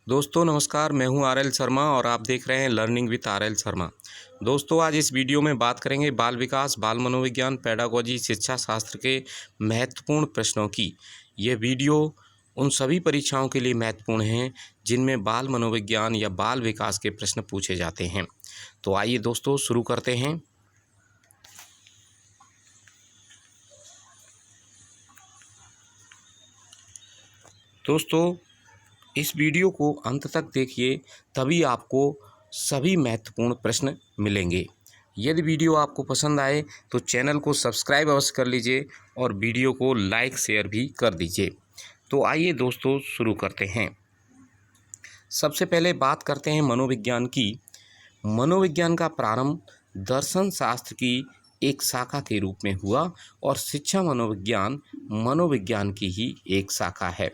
दोस्तों नमस्कार, मैं हूं आर एल शर्मा और आप देख रहे हैं learning with R L Sharma. दोस्तों आज इस वीडियो में बात करेंगे बाल विकास, बाल मनोविज्ञान, पेडागोजी, शिक्षा शास्त्र के महत्वपूर्ण प्रश्नों की। यह वीडियो उन सभी परीक्षाओं के लिए महत्वपूर्ण हैं जिनमें बाल मनोविज्ञान या बाल विकास के प्रश्न पूछे जाते हैं। तो आइए दोस्तों शुरू करते हैं। दोस्तों इस वीडियो को अंत तक देखिए, तभी आपको सभी महत्वपूर्ण प्रश्न मिलेंगे। यदि वीडियो आपको पसंद आए तो चैनल को सब्सक्राइब अवश्य कर लीजिए और वीडियो को लाइक शेयर भी कर दीजिए। तो आइए दोस्तों शुरू करते हैं। सबसे पहले बात करते हैं मनोविज्ञान की। मनोविज्ञान का प्रारंभ दर्शन शास्त्र की एक शाखा के रूप में हुआ और शिक्षा मनोविज्ञान मनोविज्ञान की ही एक शाखा है।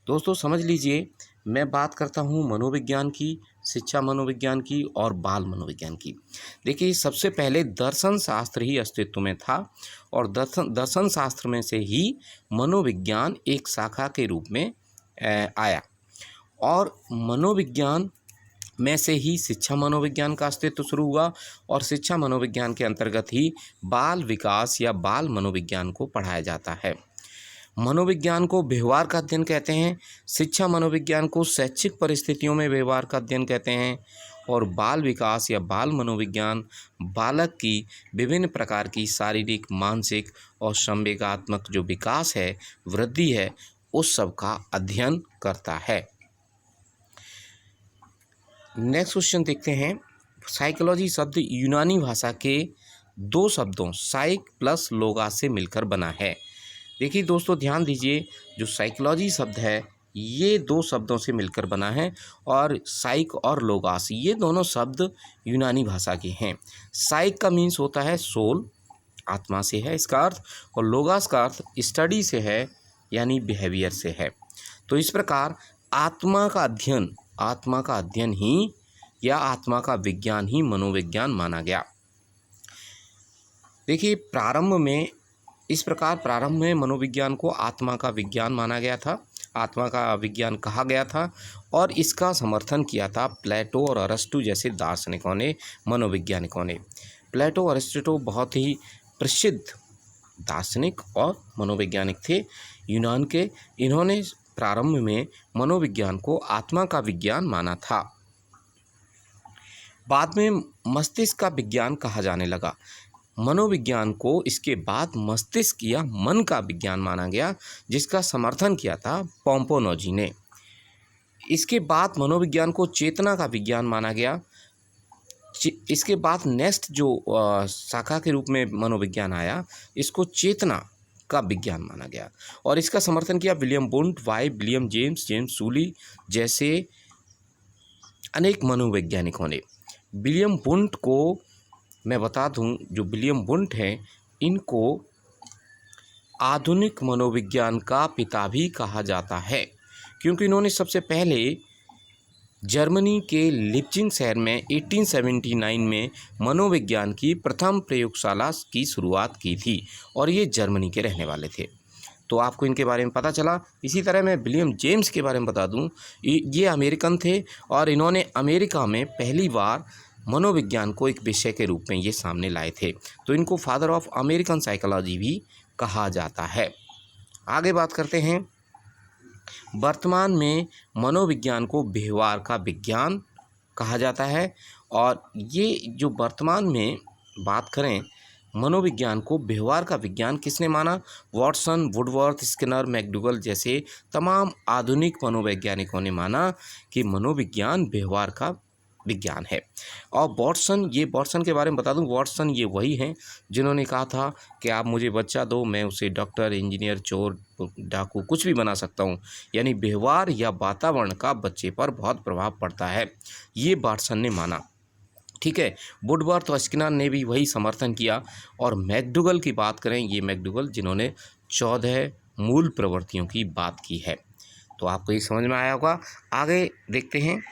दोस्तों समझ लीजिए, मैं बात करता हूँ मनोविज्ञान की, शिक्षा मनोविज्ञान की और बाल मनोविज्ञान की। देखिए सबसे पहले दर्शन शास्त्र ही अस्तित्व में था और दर्शन शास्त्र में से ही मनोविज्ञान एक शाखा के रूप में आया और मनोविज्ञान में से ही शिक्षा मनोविज्ञान का अस्तित्व शुरू हुआ और शिक्षा मनोविज्ञान के अंतर्गत ही बाल विकास या बाल मनोविज्ञान को पढ़ाया जाता है। मनोविज्ञान को व्यवहार का अध्ययन कहते हैं, शिक्षा मनोविज्ञान को शैक्षिक परिस्थितियों में व्यवहार का अध्ययन कहते हैं और बाल विकास या बाल मनोविज्ञान बालक की विभिन्न प्रकार की शारीरिक, मानसिक और संवेगात्मक जो विकास है, वृद्धि है, उस सब का अध्ययन करता है। नेक्स्ट क्वेश्चन देखते हैं। साइकोलॉजी शब्द यूनानी भाषा के दो शब्दों साइक प्लस लोगास से मिलकर बना है। देखिए दोस्तों ध्यान दीजिए, जो साइकोलॉजी शब्द है ये दो शब्दों से मिलकर बना है और साइक और लोगास ये दोनों शब्द यूनानी भाषा के हैं। साइक का मीन्स होता है सोल, आत्मा से है इसका अर्थ, और लोगास का अर्थ स्टडी से है यानी बिहेवियर से है। तो इस प्रकार आत्मा का अध्ययन ही या आत्मा का विज्ञान ही मनोविज्ञान माना गया। देखिए प्रारंभ में मनोविज्ञान को आत्मा का विज्ञान माना गया था, आत्मा का विज्ञान कहा गया था और इसका समर्थन किया था प्लेटो और अरस्टू जैसे दार्शनिकों ने, मनोवैज्ञानिकों ने। प्लेटो और अरस्टू बहुत ही प्रसिद्ध दार्शनिक और मनोवैज्ञानिक थे यूनान के। इन्होंने प्रारंभ में मनोविज्ञान को आत्मा का विज्ञान माना था। बाद में मस्तिष्क का विज्ञान कहा जाने लगा। मनोविज्ञान को इसके बाद मस्तिष्क या मन का विज्ञान माना गया, जिसका समर्थन किया था पोम्पोनोजी ने। इसके बाद मनोविज्ञान को चेतना का विज्ञान माना गया। इसके बाद नेक्स्ट जो शाखा के रूप में मनोविज्ञान आया, इसको चेतना का विज्ञान माना गया और इसका समर्थन किया विलियम वुंट, विलियम जेम्स सूली जैसे अनेक मनोवैज्ञानिकों ने। विलियम वुंट को मैं बता दूं, जो विलियम वुंट हैं इनको आधुनिक मनोविज्ञान का पिता भी कहा जाता है, क्योंकि इन्होंने सबसे पहले जर्मनी के लिप्जिंग शहर में 1879 में मनोविज्ञान की प्रथम प्रयोगशाला की शुरुआत की थी और ये जर्मनी के रहने वाले थे। तो आपको इनके बारे में पता चला। इसी तरह मैं विलियम जेम्स के बारे में बता दूं, ये अमेरिकन थे और इन्होंने अमेरिका में पहली बार मनोविज्ञान को एक विषय के रूप में ये सामने लाए थे। तो इनको फादर ऑफ अमेरिकन साइकोलॉजी भी कहा जाता है। आगे बात करते हैं। वर्तमान में मनोविज्ञान को व्यवहार का विज्ञान कहा जाता है और ये जो वर्तमान में बात करें, मनोविज्ञान को व्यवहार का विज्ञान किसने माना? वॉटसन, वुडवर्थ, स्किनर, मैकडूगल जैसे तमाम आधुनिक मनोवैज्ञानिकों ने माना कि मनोविज्ञान व्यवहार का विज्ञान है। और वॉटसन के बारे में बता दूं, वॉटसन ये वही हैं जिन्होंने कहा था कि आप मुझे बच्चा दो, मैं उसे डॉक्टर, इंजीनियर, चोर, डाकू कुछ भी बना सकता हूं। यानी व्यवहार या वातावरण का बच्चे पर बहुत प्रभाव पड़ता है, ये वॉटसन ने माना। ठीक है, वुडवर्थ और स्किनर ने भी वही समर्थन किया। और मैकडूगल की बात करें, ये मैकडूगल जिन्होंने 14 मूल प्रवृत्तियों की बात की है। तो आपको ये समझ में आया होगा। आगे देखते हैं।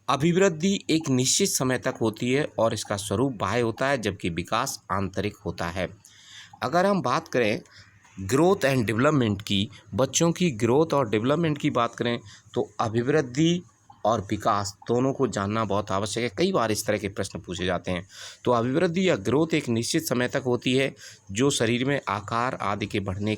अभिवृद्धि एक निश्चित समय तक होती है और इसका स्वरूप बाह्य होता है, जबकि विकास आंतरिक होता है। अगर हम बात करें ग्रोथ एंड डेवलपमेंट की, बच्चों की ग्रोथ और डेवलपमेंट की बात करें तो अभिवृद्धि और विकास दोनों को जानना बहुत आवश्यक है। कई बार इस तरह के प्रश्न पूछे जाते हैं। तो अभिवृद्धि या ग्रोथ एक निश्चित समय तक होती है, जो शरीर में आकार आदि के बढ़ने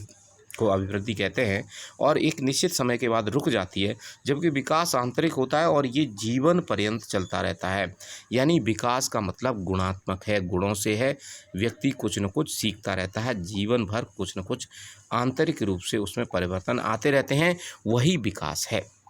को अभिवृद्धि कहते हैं, और एक निश्चित समय के बाद रुक जाती है। जबकि विकास आंतरिक होता है और ये जीवन पर्यंत चलता रहता है। यानी विकास का मतलब गुणात्मक है, गुणों से है। व्यक्ति कुछ न कुछ सीखता रहता है, जीवन भर कुछ न कुछ आंतरिक रूप से उसमें परिवर्तन आते रहते हैं, वही विकास है।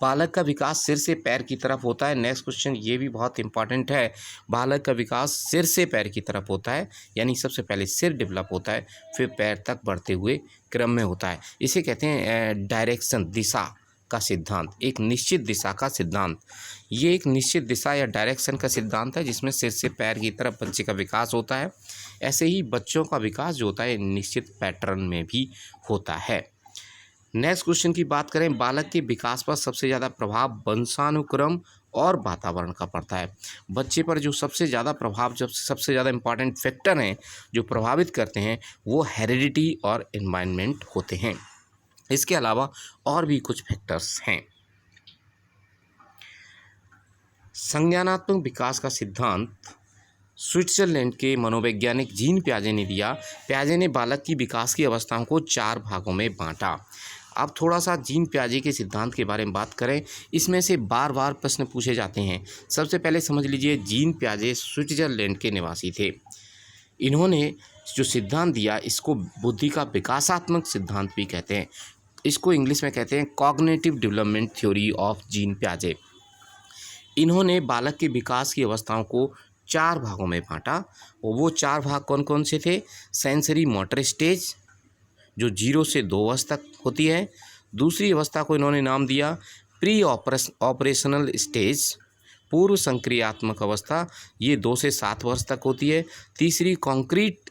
बालक का विकास सिर से पैर की तरफ होता है। नेक्स्ट क्वेश्चन ये भी बहुत इंपॉर्टेंट है। बालक का विकास सिर से पैर की तरफ होता है, यानी सबसे पहले सिर डेवलप होता है, फिर पैर तक बढ़ते हुए क्रम में होता है। इसे कहते हैं डायरेक्शन, दिशा का सिद्धांत, एक निश्चित दिशा का सिद्धांत। ये एक निश्चित दिशा या डायरेक्शन का सिद्धांत है जिसमें सिर से पैर की तरफ बच्चे का विकास होता है। ऐसे ही बच्चों का विकास जो होता है निश्चित पैटर्न में भी होता है। नेक्स्ट क्वेश्चन की बात करें, बालक के विकास पर सबसे ज़्यादा प्रभाव वंशानुक्रम और वातावरण का पड़ता है। बच्चे पर जो सबसे ज़्यादा प्रभाव, जब सबसे ज़्यादा इंपॉर्टेंट फैक्टर हैं जो प्रभावित करते हैं, वो हेरिडिटी और एनवायरनमेंट होते हैं। इसके अलावा और भी कुछ फैक्टर्स हैं। संज्ञानात्मक विकास का सिद्धांत स्विट्जरलैंड के मनोवैज्ञानिक जीन पियाजे ने दिया। पियाजे ने बालक की विकास की अवस्थाओं को 4 भागों में बांटा। अब थोड़ा सा जीन पियाजे के सिद्धांत के बारे में बात करें, इसमें से बार बार प्रश्न पूछे जाते हैं। सबसे पहले समझ लीजिए, जीन पियाजे स्विट्जरलैंड के निवासी थे। इन्होंने जो सिद्धांत दिया इसको बुद्धि का विकासात्मक सिद्धांत भी कहते हैं। इसको इंग्लिश में कहते हैं cognitive development theory of Jean पियाजे। इन्होंने बालक के विकास की अवस्थाओं को 4 भागों में बांटा, और वो 4 भाग कौन कौन से थे? सेंसरी मोटर स्टेज, जो 0 से 2 वर्ष तक होती है। दूसरी अवस्था को इन्होंने नाम दिया प्री ऑपरेशनल स्टेज, पूर्व संक्रियात्मक अवस्था, ये 2 से 7 वर्ष तक होती है। तीसरी कॉन्क्रीट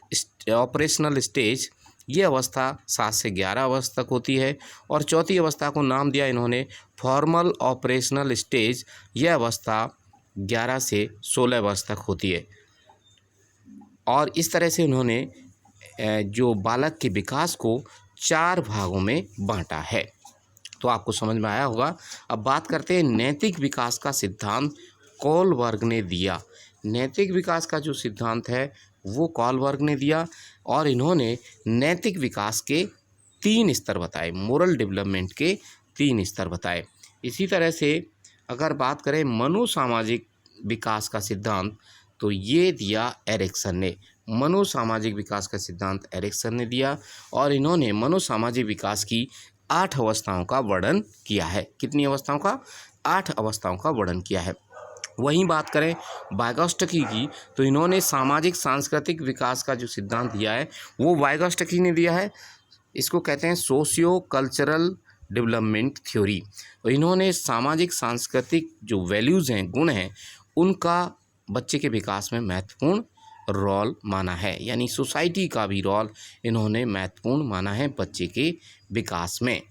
ऑपरेशनल स्टेज, ये अवस्था 7 से 11 वर्ष तक होती है। और चौथी अवस्था को नाम दिया इन्होंने फॉर्मल ऑपरेशनल स्टेज, यह अवस्था 11 से 16 वर्ष तक होती है। और इस तरह से उन्होंने जो बालक के विकास को 4 भागों में बांटा है। तो आपको समझ में आया होगा। अब बात करते हैं नैतिक विकास का सिद्धांत कोलबर्ग ने दिया। नैतिक विकास का जो सिद्धांत है वो कोलबर्ग ने दिया, और इन्होंने नैतिक विकास के 3 स्तर बताए, मोरल डेवलपमेंट के 3 स्तर बताए। इसी तरह से अगर बात करें मनोसामाजिक विकास का सिद्धांत, तो ये दिया एरिक्सन ने। मनोसामाजिक विकास का सिद्धांत एरिक्सन ने दिया, और इन्होंने मनोसामाजिक विकास की 8 अवस्थाओं का वर्णन किया है। कितनी अवस्थाओं का? 8 अवस्थाओं का वर्णन किया है। वहीं बात करें वाइगॉत्स्की की, तो इन्होंने सामाजिक सांस्कृतिक विकास का जो सिद्धांत दिया है वो वाइगॉत्स्की ने दिया है। इसको कहते हैं सोशियो कल्चरल डेवलपमेंट थ्योरी। और इन्होंने सामाजिक सांस्कृतिक जो वैल्यूज़ हैं, गुण हैं, उनका बच्चे के विकास में महत्वपूर्ण रोल माना है। यानी सोसाइटी का भी रोल इन्होंने महत्वपूर्ण माना है बच्चे के विकास में।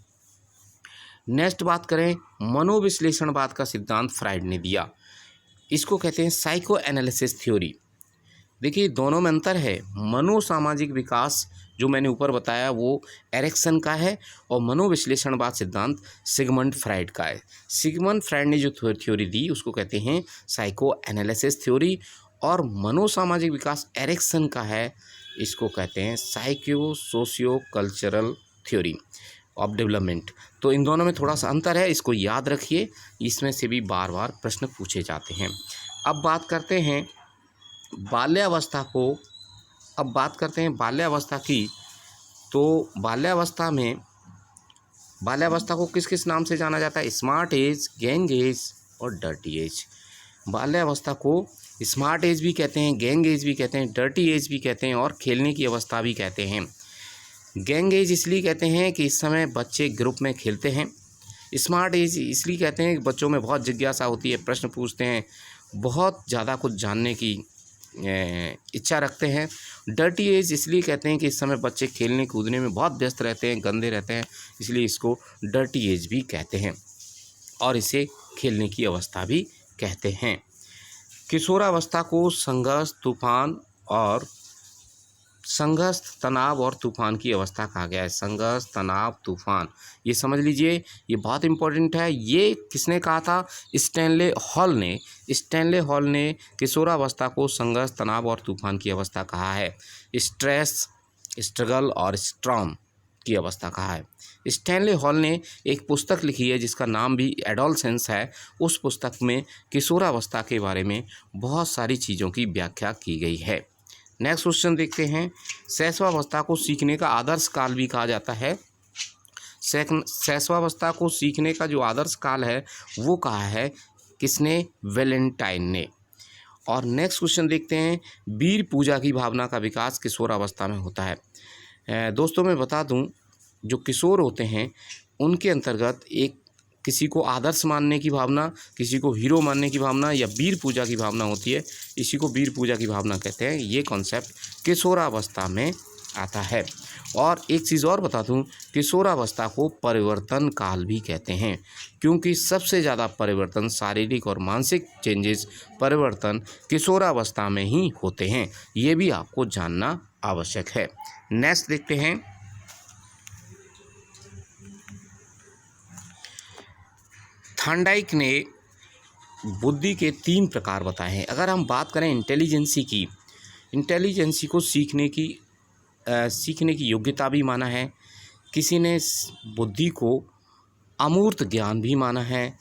नेक्स्ट बात करें मनोविश्लेषणवाद का सिद्धांत फ्राइड ने दिया। इसको कहते हैं साइको एनालिसिस थ्योरी। देखिए दोनों में अंतर है। मनोसामाजिक विकास जो मैंने ऊपर बताया वो एरिक्सन का है, और मनोविश्लेषणवाद सिद्धांत सिगमंड फ्राइड का है। सिगमंड फ्राइड ने जो थ्योरी दी उसको कहते हैं साइको एनालिसिस थ्योरी, और मनोसामाजिक विकास एरिक्सन का है, इसको कहते हैं psycho socio cultural theory of development. तो इन दोनों में थोड़ा सा अंतर है, इसको याद रखिए, इसमें से भी बार बार प्रश्न पूछे जाते हैं। अब बात करते हैं बाल्यावस्था को। अब बात करते हैं बाल्यावस्था की। तो बाल्यावस्था को किस किस नाम से जाना जाता है? स्मार्ट एज, गैंग एज और डर्टी एज। बाल्यावस्था को स्मार्ट एज भी कहते हैं, गैंग एज भी कहते हैं, डर्टी एज भी कहते हैं, और खेलने की अवस्था भी कहते हैं। गैंग एज इसलिए कहते हैं कि इस समय बच्चे ग्रुप में खेलते हैं। स्मार्ट एज इसलिए कहते हैं कि बच्चों में बहुत जिज्ञासा होती है, प्रश्न पूछते हैं, बहुत ज़्यादा कुछ जानने की इच्छा रखते हैं। डर्टी एज इसलिए कहते हैं कि इस समय बच्चे खेलने कूदने में बहुत व्यस्त रहते हैं, गंदे रहते हैं, इसलिए इसको डर्टी एज भी कहते हैं, और इसे खेलने की अवस्था भी कहते हैं। किशोरावस्था को संघर्ष, तूफान और संघर्ष, तनाव और तूफान की अवस्था कहा गया है। संघर्ष, तनाव, तूफान, ये समझ लीजिए, ये बहुत इंपॉर्टेंट है। ये किसने कहा था? स्टैनले हॉल ने। स्टैनले हॉल ने किशोरावस्था को संघर्ष, तनाव और तूफान की अवस्था कहा है। स्ट्रेस, स्ट्रगल और स्ट्रॉम की अवस्था कहा है। स्टैनले हॉल ने एक पुस्तक लिखी है जिसका नाम भी एडोलसेंस है। उस पुस्तक में किशोरावस्था के बारे में बहुत सारी चीज़ों की व्याख्या की गई है। नेक्स्ट क्वेश्चन देखते हैं। शैशवावस्था को सीखने का आदर्श काल भी कहा जाता है। शैशवावस्था को सीखने का जो आदर्श काल है वो कहा है किसने? वैलेंटाइन ने। और नेक्स्ट क्वेश्चन देखते हैं। वीर पूजा की भावना का विकास किशोरावस्था में होता है। दोस्तों मैं बता दूं, जो किशोर होते हैं उनके अंतर्गत एक किसी को आदर्श मानने की भावना, किसी को हीरो मानने की भावना या वीर पूजा की भावना होती है। इसी को वीर पूजा की भावना कहते हैं। ये कॉन्सेप्ट किशोरावस्था में आता है। और एक चीज़ और बता दूं, किशोरावस्था को परिवर्तन काल भी कहते हैं, क्योंकि सबसे ज़्यादा परिवर्तन, शारीरिक और मानसिक चेंजेस, परिवर्तन किशोरावस्था में ही होते हैं। ये भी आपको जानना आवश्यक है। नेक्स्ट देखते हैं। थॉर्नडाइक ने बुद्धि के 3 प्रकार बताए हैं। अगर हम बात करें इंटेलिजेंसी की, इंटेलिजेंसी को सीखने की योग्यता भी माना है। किसी ने बुद्धि को अमूर्त ज्ञान भी माना है।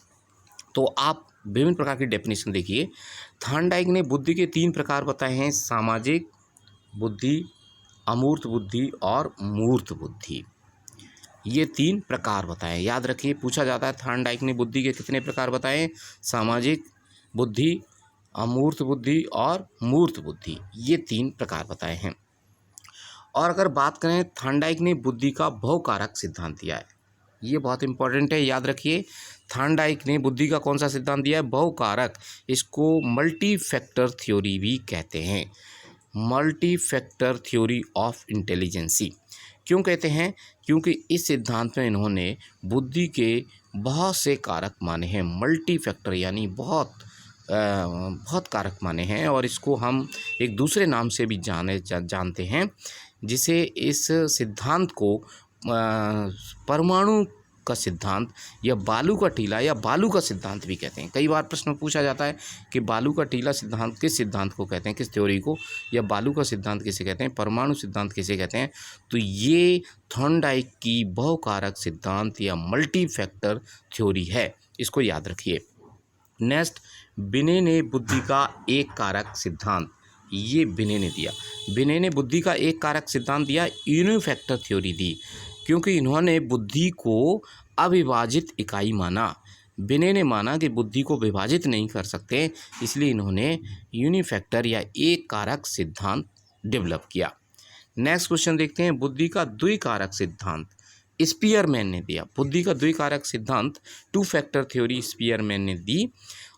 तो आप विभिन्न प्रकार की डेफिनेशन देखिए। थॉर्नडाइक ने बुद्धि के 3 प्रकार बताए हैं: सामाजिक बुद्धि, अमूर्त बुद्धि और मूर्त बुद्धि। ये 3 प्रकार बताए। याद रखिए, पूछा जाता है थॉर्नडाइक ने बुद्धि के कितने प्रकार बताए? सामाजिक बुद्धि, अमूर्त बुद्धि और मूर्त बुद्धि, ये 3 प्रकार बताए हैं। और अगर बात करें, थॉर्नडाइक ने बुद्धि का बहुकारक सिद्धांत दिया है। ये बहुत इंपॉर्टेंट है, याद रखिए। थॉर्नडाइक ने बुद्धि का कौन सा सिद्धांत दिया है? बहुकारक। इसको मल्टी फैक्टर थ्योरी भी कहते हैं। Multi factor theory of intelligence. क्यों कहते हैं? क्योंकि इस सिद्धांत में इन्होंने बुद्धि के बहुत से कारक माने हैं। मल्टी फैक्टर यानी बहुत कारक माने हैं। और इसको हम एक दूसरे नाम से भी जानते हैं, जिसे इस सिद्धांत को परमाणु का सिद्धांत या बालू का टीला या बालू का सिद्धांत भी कहते हैं। कई बार प्रश्न पूछा जाता है कि बालू का टीला सिद्धांत किस सिद्धांत को कहते हैं, किस थ्योरी को, या बालू का सिद्धांत किसे कहते हैं, परमाणु सिद्धांत किसे कहते हैं। तो ये थॉर्नडाइक की बहुकारक सिद्धांत या मल्टी फैक्टर थ्योरी है, इसको याद रखिए। नेक्स्ट, बिने ने बुद्धि का एक कारक सिद्धांत, ये बिने ने दिया। बिने ने बुद्धि का एक कारक सिद्धांत दिया, यूनिफैक्टर थ्योरी दी, क्योंकि इन्होंने बुद्धि को अविभाजित इकाई माना। बिने ने माना कि बुद्धि को विभाजित नहीं कर सकते, इसलिए इन्होंने यूनिफैक्टर या एक कारक सिद्धांत डेवलप किया। नेक्स्ट क्वेश्चन देखते हैं। बुद्धि का द्विकारक सिद्धांत स्पीयरमैन ने दिया। बुद्धि का द्विकारक सिद्धांत 2 फैक्टर थ्योरी स्पीयरमैन ने दी।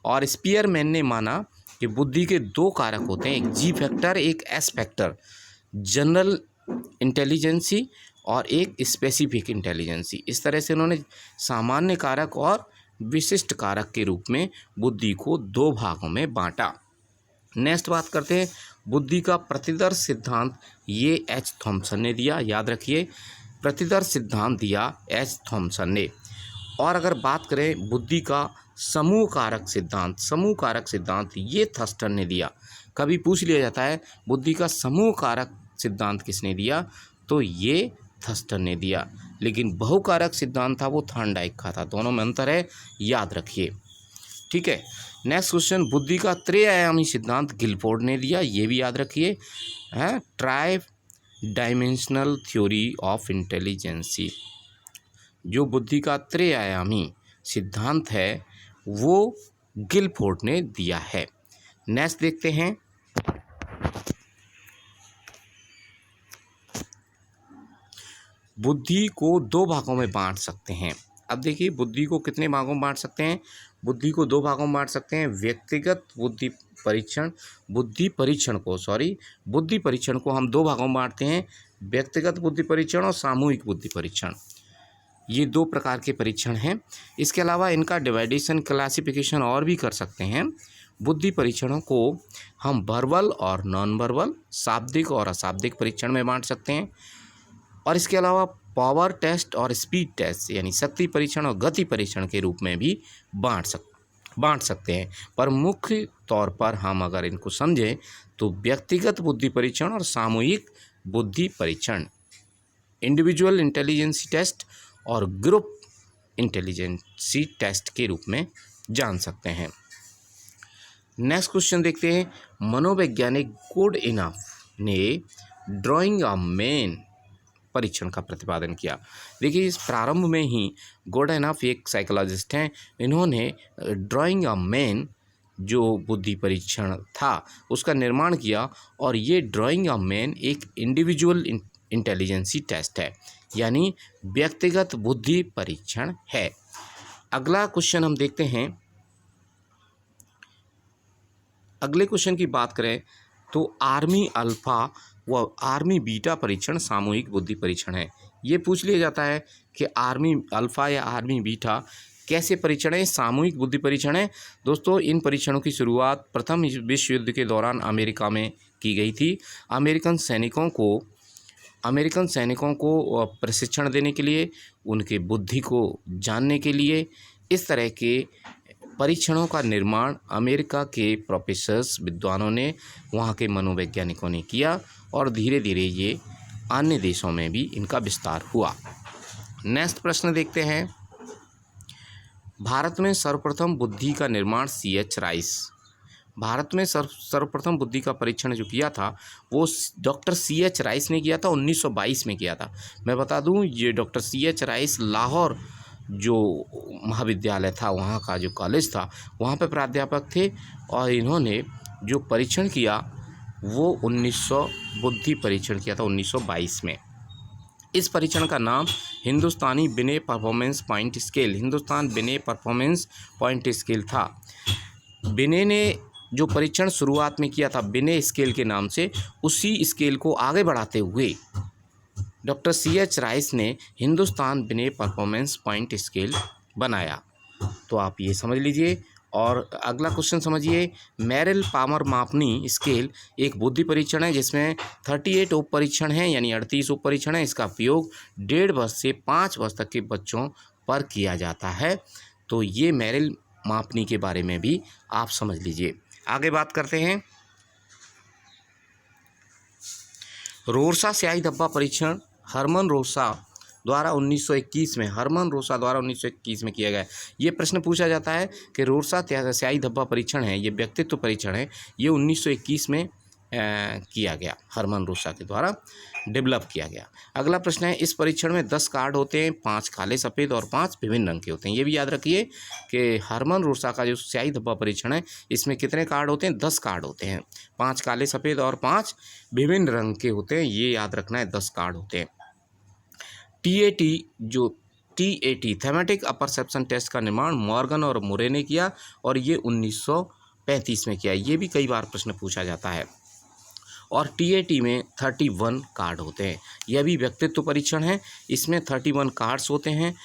और स्पीयरमैन ने माना कि बुद्धि के 2 कारक होते हैं, एक जी फैक्टर, एक एस फैक्टर, जनरल इंटेलिजेंसी और एक स्पेसिफिक इंटेलिजेंसी। इस तरह से उन्होंने सामान्य कारक और विशिष्ट कारक के रूप में बुद्धि को 2 भागों में बांटा। नेक्स्ट बात करते हैं बुद्धि का प्रतिदर्श सिद्धांत, ये एच थॉम्सन ने दिया। याद रखिए, प्रतिदर्श सिद्धांत दिया एच थॉम्सन ने। और अगर बात करें बुद्धि का समूह कारक सिद्धांत, ये थर्स्टन ने दिया। कभी पूछ लिया जाता है बुद्धि का समूह कारक सिद्धांत किसने दिया, तो ये थर्स्टन ने दिया। लेकिन बहुकारक सिद्धांत था वो थॉर्नडाइक का था। दोनों में अंतर है, याद रखिए। ठीक है। नेक्स्ट क्वेश्चन, बुद्धि का त्रिआयामी सिद्धांत गिलफोर्ड ने दिया, ये भी याद रखिए। Tri dimensional theory of intelligence, जो बुद्धि का त्रिआयामी सिद्धांत है वो गिलफोर्ड ने दिया है। नेक्स्ट देखते हैं। बुद्धि को 2 भागों में बांट सकते हैं। अब देखिए, बुद्धि को कितने भागों में बांट सकते हैं? बुद्धि को 2 भागों में बांट सकते हैं। व्यक्तिगत बुद्धि परीक्षण को हम 2 भागों में बांटते हैं, व्यक्तिगत बुद्धि परीक्षण और सामूहिक बुद्धि परीक्षण। ये 2 प्रकार के परीक्षण हैं। इसके अलावा इनका डिवाइडेशन, क्लासिफिकेशन और भी कर सकते हैं। बुद्धि परीक्षणों को हम वर्बल और नॉन वर्बल, शाब्दिक और अशाब्दिक परीक्षण में बांट सकते हैं। और इसके अलावा पावर टेस्ट और स्पीड टेस्ट यानी शक्ति परीक्षण और गति परीक्षण के रूप में भी बांट सकते हैं। पर मुख्य तौर पर हम अगर इनको समझें तो व्यक्तिगत बुद्धि परीक्षण और सामूहिक बुद्धि परीक्षण, इंडिविजुअल इंटेलिजेंसी टेस्ट और ग्रुप इंटेलिजेंसी टेस्ट के रूप में जान सकते हैं। नेक्स्ट क्वेश्चन देखते हैं। मनोवैज्ञानिक गुड इनफ ने ड्राइंग अ मैन परीक्षण का प्रतिपादन किया। देखिए, इस प्रारंभ में ही गुड इनफ एक साइकोलॉजिस्ट हैं, इन्होंने ड्राइंग अ मैन जो बुद्धि परीक्षण था उसका निर्माण किया। और ये ड्राइंग अ मैन एक इंडिविजुअल इंटेलिजेंसी टेस्ट है, यानी व्यक्तिगत बुद्धि परीक्षण है। अगला क्वेश्चन हम देखते हैं। अगले क्वेश्चन की बात करें तो आर्मी अल्फा व आर्मी बीटा परीक्षण सामूहिक बुद्धि परीक्षण है। ये पूछ लिया जाता है कि आर्मी अल्फा या आर्मी बीटा कैसे परीक्षण है, सामूहिक बुद्धि परीक्षण है। दोस्तों, इन परीक्षणों की शुरुआत प्रथम विश्व युद्ध के दौरान अमेरिका में की गई थी। अमेरिकन सैनिकों को प्रशिक्षण देने के लिए, उनके बुद्धि को जानने के लिए इस तरह के परीक्षणों का निर्माण अमेरिका के प्रोफेसर्स, विद्वानों ने, वहाँ के मनोवैज्ञानिकों ने किया और धीरे धीरे ये अन्य देशों में भी इनका विस्तार हुआ। नेक्स्ट प्रश्न देखते हैं। भारत में सर्वप्रथम बुद्धि का निर्माण C.H. राइस। भारत में सर्वप्रथम बुद्धि का परीक्षण जो किया था वो डॉक्टर C.H. राइस ने किया था, 1922 में किया था। मैं बता दूं, ये डॉक्टर C.H. राइस लाहौर जो महाविद्यालय था, वहाँ का जो कॉलेज था, वहाँ पे प्राध्यापक थे। और इन्होंने जो परीक्षण किया वो बुद्धि परीक्षण किया था 1922 में। इस परीक्षण का नाम हिंदुस्तान बिने परफॉर्मेंस पॉइंट स्केल था। बिने ने जो परीक्षण शुरुआत में किया था बिने स्केल के नाम से, उसी स्केल को आगे बढ़ाते हुए डॉक्टर C.H. राइस ने हिंदुस्तान बिने परफॉर्मेंस पॉइंट स्केल बनाया। तो आप ये समझ लीजिए। और अगला क्वेश्चन समझिए। मेरिल पामर मापनी स्केल एक बुद्धि परीक्षण है जिसमें 38 उप परीक्षण हैं, यानी 38 उप परीक्षण है। इसका उपयोग 1.5 वर्ष से 5 वर्ष तक के बच्चों पर किया जाता है। तो ये मेरिल मापनी के बारे में भी आप समझ लीजिए। आगे बात करते हैं। रोरसा स्याही धब्बा परीक्षण हरमन रोसा द्वारा 1921 में किया गया। ये प्रश्न पूछा जाता है कि रोरसा स्याही धब्बा परीक्षण है, ये व्यक्तित्व परीक्षण है, ये 1921 में किया गया, हरमन रोसा के द्वारा डेवलप किया गया। अगला प्रश्न है। इस परीक्षण में 10 कार्ड होते हैं, 5 काले, सफ़ेद और 5 विभिन्न रंग के होते हैं। ये भी याद रखिए कि हरमन रोसा का जो स्याही धब्बा परीक्षण है इसमें कितने कार्ड होते हैं? 10 कार्ड होते हैं, 5 काले, सफ़ेद और 5 विभिन्न रंग के होते हैं। ये याद रखना है, 10 कार्ड होते हैं। TAT थैमेटिक अपरसेप्शन टेस्ट का निर्माण मॉर्गन और मुरे ने किया और ये 1935 में किया। ये भी कई बार प्रश्न पूछा जाता है। और TAT में 31 कार्ड होते हैं। यह भी व्यक्तित्व परीक्षण है, इसमें 31 कार्ड्स होते हैं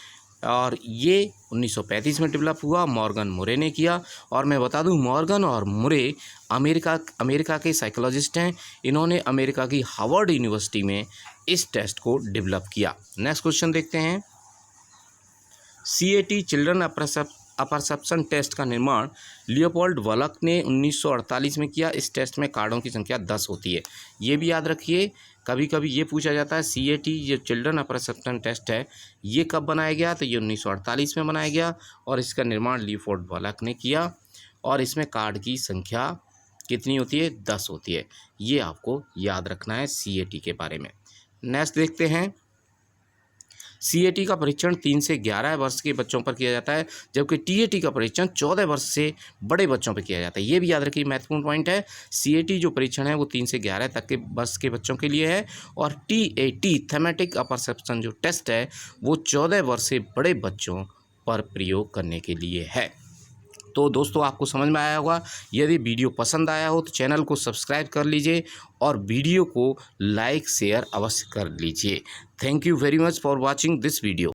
और ये 1935 में डेवलप हुआ, मॉर्गन मुरे ने किया। और मैं बता दूं, मॉर्गन और मुरे अमेरिका के साइकोलॉजिस्ट हैं। इन्होंने अमेरिका की हार्वर्ड यूनिवर्सिटी में इस टेस्ट को डेवलप किया। नेक्स्ट क्वेश्चन देखते हैं। CAT चिल्ड्रन अपरसेप्शन टेस्ट का निर्माण लियोपोल्ड वलक ने 1948 में किया। इस टेस्ट में कार्डों की संख्या 10 होती है। ये भी याद रखिए, कभी कभी ये पूछा जाता है CAT जो चिल्ड्रन अपरसेप्शन टेस्ट है ये कब बनाया गया? तो ये 1948 में बनाया गया और इसका निर्माण लियोपोल्ड वलक ने किया। और इसमें कार्ड की संख्या कितनी होती है? 10 होती है। ये आपको याद रखना है CAT के बारे में। नेक्स्ट देखते हैं। CAT का परीक्षण 3 से 11 वर्ष के बच्चों पर किया जाता है, जबकि TAT का परीक्षण 14 वर्ष से बड़े बच्चों पर किया जाता है। ये भी याद रखिए, महत्वपूर्ण पॉइंट है। CAT जो परीक्षण है वो 3 से 11 तक के वर्ष के बच्चों के लिए है और TAT थैमेटिक अपरसेप्शन जो टेस्ट है वो 14 वर्ष से बड़े बच्चों पर प्रयोग करने के लिए है। तो दोस्तों, आपको समझ में आया होगा। यदि वीडियो पसंद आया हो तो चैनल को सब्सक्राइब कर लीजिए और वीडियो को लाइक शेयर अवश्य कर लीजिए। Thank you very much for watching this video.